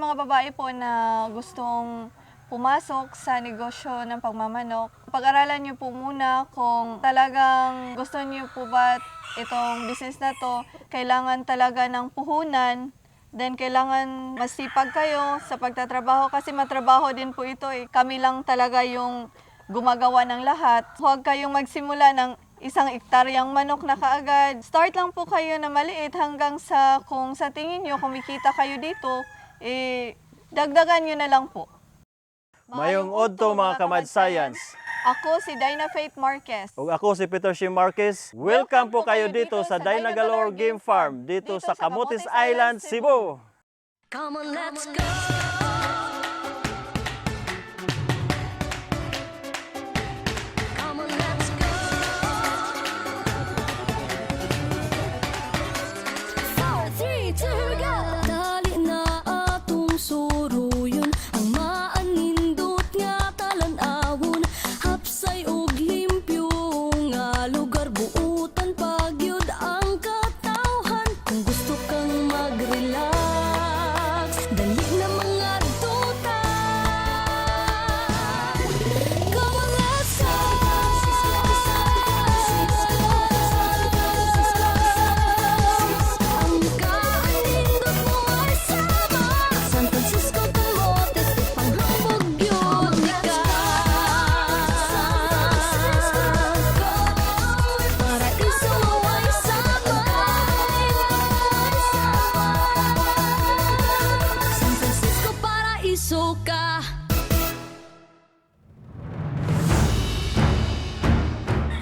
mga babae po na gustong pumasok sa negosyo ng pagmamanok, pag-aralan niyo po muna kung talagang gusto niyo po ba itong business na to, kailangan talaga ng puhunan, then kailangan masipag kayo sa pagtatrabaho kasi matrabaho din po ito eh. Kami lang talaga yung gumagawa ng lahat. Huwag kayong magsimula ng 1 hektaryang manok na kaagad. Start lang po kayo na maliit hanggang sa kung sa tingin nyo kumikita kayo dito, dagdagan nyo na lang po. Mayong odto mga Kamad-Science. Ako si Dinah Faith Marquez. Ug ako si Peter Shim Marquez. Welcome po kayo dito sa Dinah Galore Game Farm dito sa Camotes Island, Cebu. Come on, let's go! Come on, let's go! 4, 3, 2, go! Dali na atong suruyon ang maanindot nga talan-awon hapsay og limpyo nga lugar buutan pagyud ang katawhan kung gusto kang mag-relax dali na mga duta. Come on, let's go! Ang kaanindot mo ay sama San Francisco, Camotes, panghambog yun ni ka. Paraiso mo ay sama San Francisco, paraiso ka.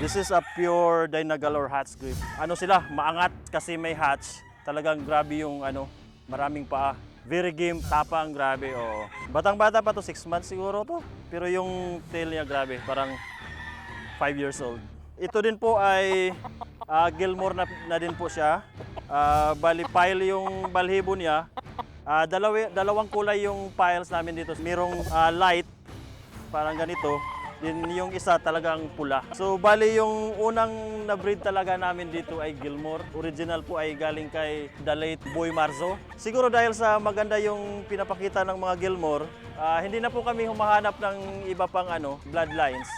This is a pure Dinah Galore hatch grip. Ano sila, maangat kasi may hatch. Talagang grabe yung maraming paa. Very game, tapang, grabe. Oo. Batang-bata pa to, 6 months siguro to. Pero yung tail niya grabe, parang 5 years old. Ito din po ay Gilmore na din po siya. Bali pile yung balhibo niya. Dalawang kulay yung piles namin dito. Merong light, parang ganito. Din yung isa talagang pula. So bali yung unang na-breed talaga namin dito ay Gilmore. Original po ay galing kay the late Boy Marzo. Siguro dahil sa maganda yung pinapakita ng mga Gilmore, hindi na po kami humahanap ng iba pang bloodlines.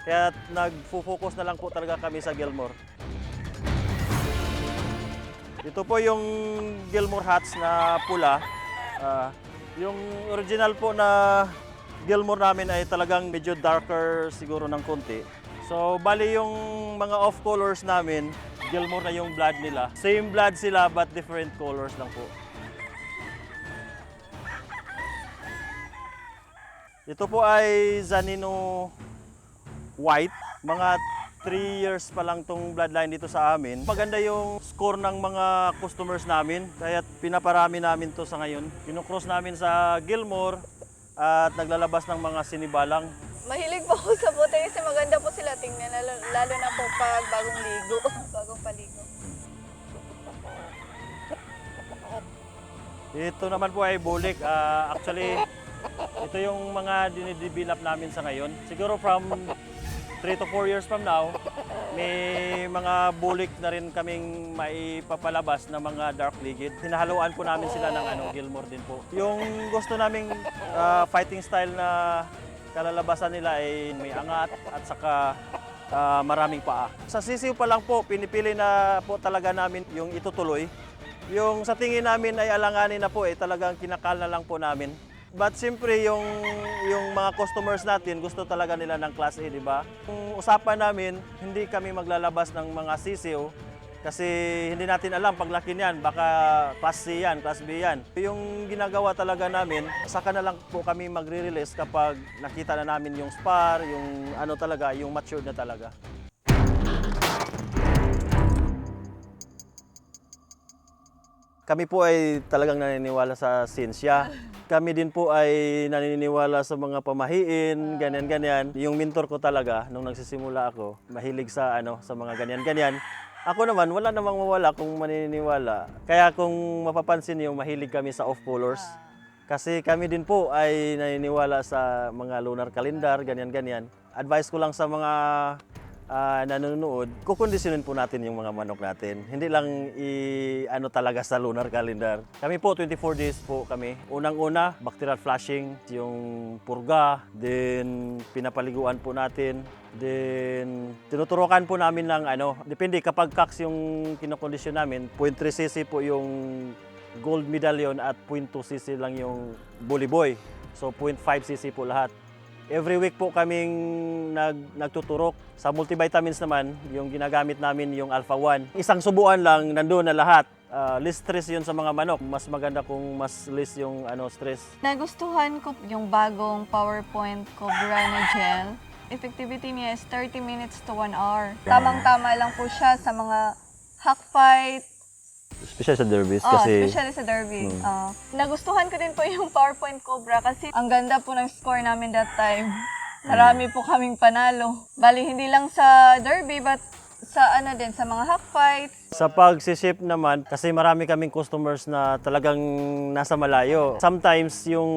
Kaya nag-focus na lang po talaga kami sa Gilmore. Ito po yung Gilmore hats na pula. Yung original po na Gilmore namin ay talagang medyo darker siguro ng konti. So bali yung mga off colors namin, Gilmore na yung blood nila. Same blood sila but different colors lang po. Ito po ay Zanino White. Mga 3 years pa lang tong bloodline dito sa amin. Maganda yung score ng mga customers namin, kaya pinaparami namin to sa ngayon. Kinocross namin sa Gilmore at naglalabas ng mga sinibalang. Mahilig po ako sa puti kasi maganda po sila tingnan, lalo na po pag bagong ligo, bagong paligo. Ito naman po ay bulik. Actually, ito yung mga dinidevelop namin sa ngayon. Siguro from 3 to 4 years from now, may mga bulik na rin kaming maipapalabas na mga dark ligid. Hinahaluan po namin sila ng Gilmore din po. Yung gusto naming fighting style na kalalabasan nila ay may angat at saka maraming paa. Sa sisiw pa lang po, pinipili na po talaga namin yung itutuloy. Yung sa tingin namin ay alanganin na po, talagang kinakal na lang po namin. But siyempre yung mga customers natin gusto talaga nila ng Class A, di ba? Yung usapan namin, hindi kami maglalabas ng mga sisiw kasi hindi natin alam paglaki niyan, baka Class C yan, Class B yan. Yung ginagawa talaga namin, saka na lang po kami magre-release kapag nakita na namin yung spar, yung talaga, yung matured na talaga. Kami po ay talagang naniniwala sa siyensya. Kami din po ay naniniwala sa mga pamahiin, ganyan-ganyan. Yung mentor ko talaga, nung nagsisimula ako, mahilig sa mga ganyan-ganyan. Ako naman, wala namang mawala kung maniniwala. Kaya kung mapapansin niyo, mahilig kami sa off-colors. Kasi kami din po ay naniniwala sa mga lunar calendar, ganyan-ganyan. Advice ko lang sa mga nanonood, kukondisyonin po natin yung mga manok natin. Hindi lang ano talaga sa lunar calendar. Kami po, 24 days po kami. Unang-una, bacterial flushing, yung purga, then pinapaliguan po natin. Then, tinuturukan po namin ng depende kapag CAX yung kinokondisyon namin, 0.3 cc po yung gold medallion at 0.2 cc lang yung bully boy. So 0.5 cc po lahat. Every week po kaming nagtuturok. Sa multivitamins naman, yung ginagamit namin yung Alpha 1. Isang subuan lang, nandoon na lahat. Less stress yun sa mga manok. Mas maganda kung mas less yung stress. Nagustuhan ko yung bagong PowerPoint Cobra na gel. Effectivity niya is 30 minutes to 1 hour. Tamang-tama lang po siya sa mga hack fight, Especially sa derbies especially sa derby. Nagustuhan ko din po yung PowerPoint Cobra kasi ang ganda po ng score namin that time. Marami po kaming panalo. Bali, hindi lang sa derby, but sa sa mga hack fights. Sa pag-ship naman, kasi marami kaming customers na talagang nasa malayo. Sometimes yung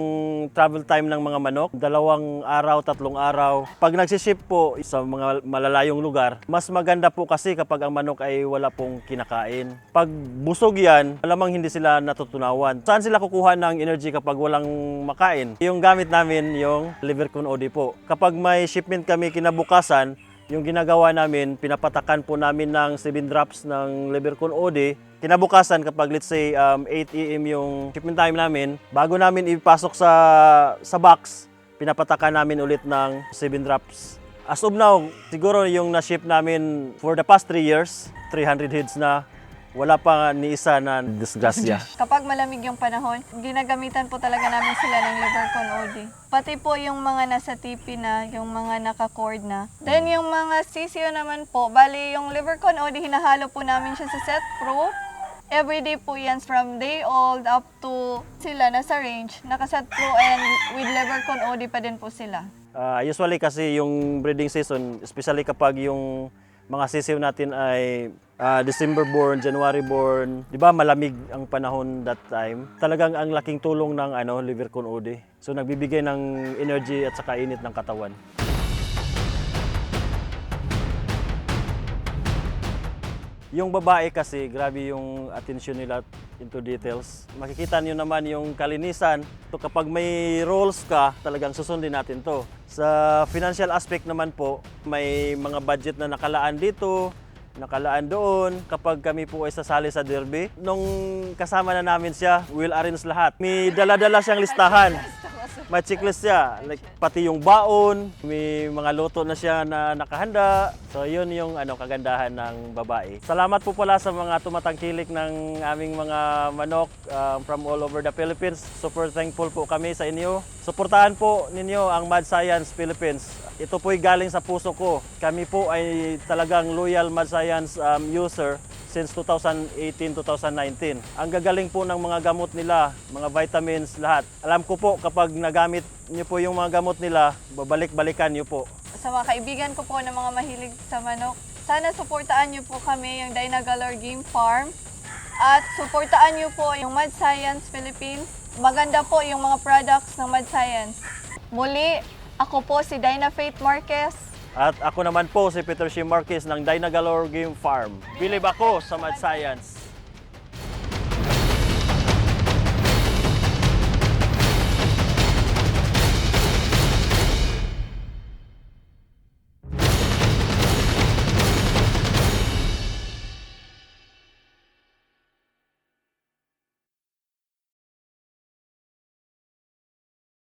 travel time ng mga manok, 2 araw, 3 araw. Pag nagsiship po sa mga malalayong lugar, mas maganda po kasi kapag ang manok ay wala pong kinakain. Pag busog yan, alamang hindi sila natutunawan. Saan sila kukuha ng energy kapag walang makain? Yung gamit namin, yung Livercon OD po. Kapag may shipment kami kinabukasan, yung ginagawa namin, pinapatakan po namin ng 7 drops ng Livercon OD. Kinabukasan kapag let's say 8 AM yung shipment time namin, bago namin ipasok sa box, pinapatakan namin ulit ng 7 drops. As of now, siguro yung na-ship namin for the past 3 years, 300 heads na, wala pa ni isa na disgrasya. Kapag malamig yung panahon, ginagamitan po talaga namin sila ng Livercon OD. Pati po yung mga nasa TV na, yung mga naka-cord na. Then yung mga CCO naman po, bali yung Livercon OD, hinahalo po namin siya sa Set Pro. Everyday po yan, from day old up to sila nasa range, naka-Set Pro and with Livercon OD pa din po sila. Usually kasi yung breeding season, especially kapag yung mga sisiw natin ay December born, January born, 'di ba malamig ang panahon that time. Talagang ang laking tulong ng Livercon OD. So nagbibigay ng energy at saka init ng katawan. Yung babae kasi, grabe yung attention nila into details. Makikita niyo naman yung kalinisan. So kapag may roles ka, talagang susundin natin to. Sa financial aspect naman po, may mga budget na nakalaan dito, nakalaan doon. Kapag kami po ay sasali sa derby, nung kasama na namin siya, we'll arrange lahat. May dala-dala siyang listahan. May checklist siya, like pati yung baon, may mga luto na siya na nakahanda. So yun yung kagandahan ng babae. Salamat po pala sa mga tumatangkilik ng aming mga manok from all over the Philippines. Super thankful po kami sa inyo. Suportahan po ninyo ang Mad Science Philippines. Ito po'y galing sa puso ko. Kami po ay talagang loyal Mad Science user since 2018-2019. Ang gagaling po ng mga gamot nila, mga vitamins, lahat. Alam ko po kapag nagamit niyo po yung mga gamot nila, babalik-balikan niyo po. Sa mga kaibigan ko po na mga mahilig sa manok, sana suportaan niyo po kami yung Dynagalore Game Farm at suportaan niyo po yung Mad Science Philippines. Maganda po yung mga products ng Mad Science. Muli, ako po si Dyna Faith Marquez. At ako naman po si Peter C. Marquez ng Dynagalore Game Farm. Believe ako sa Mad Science.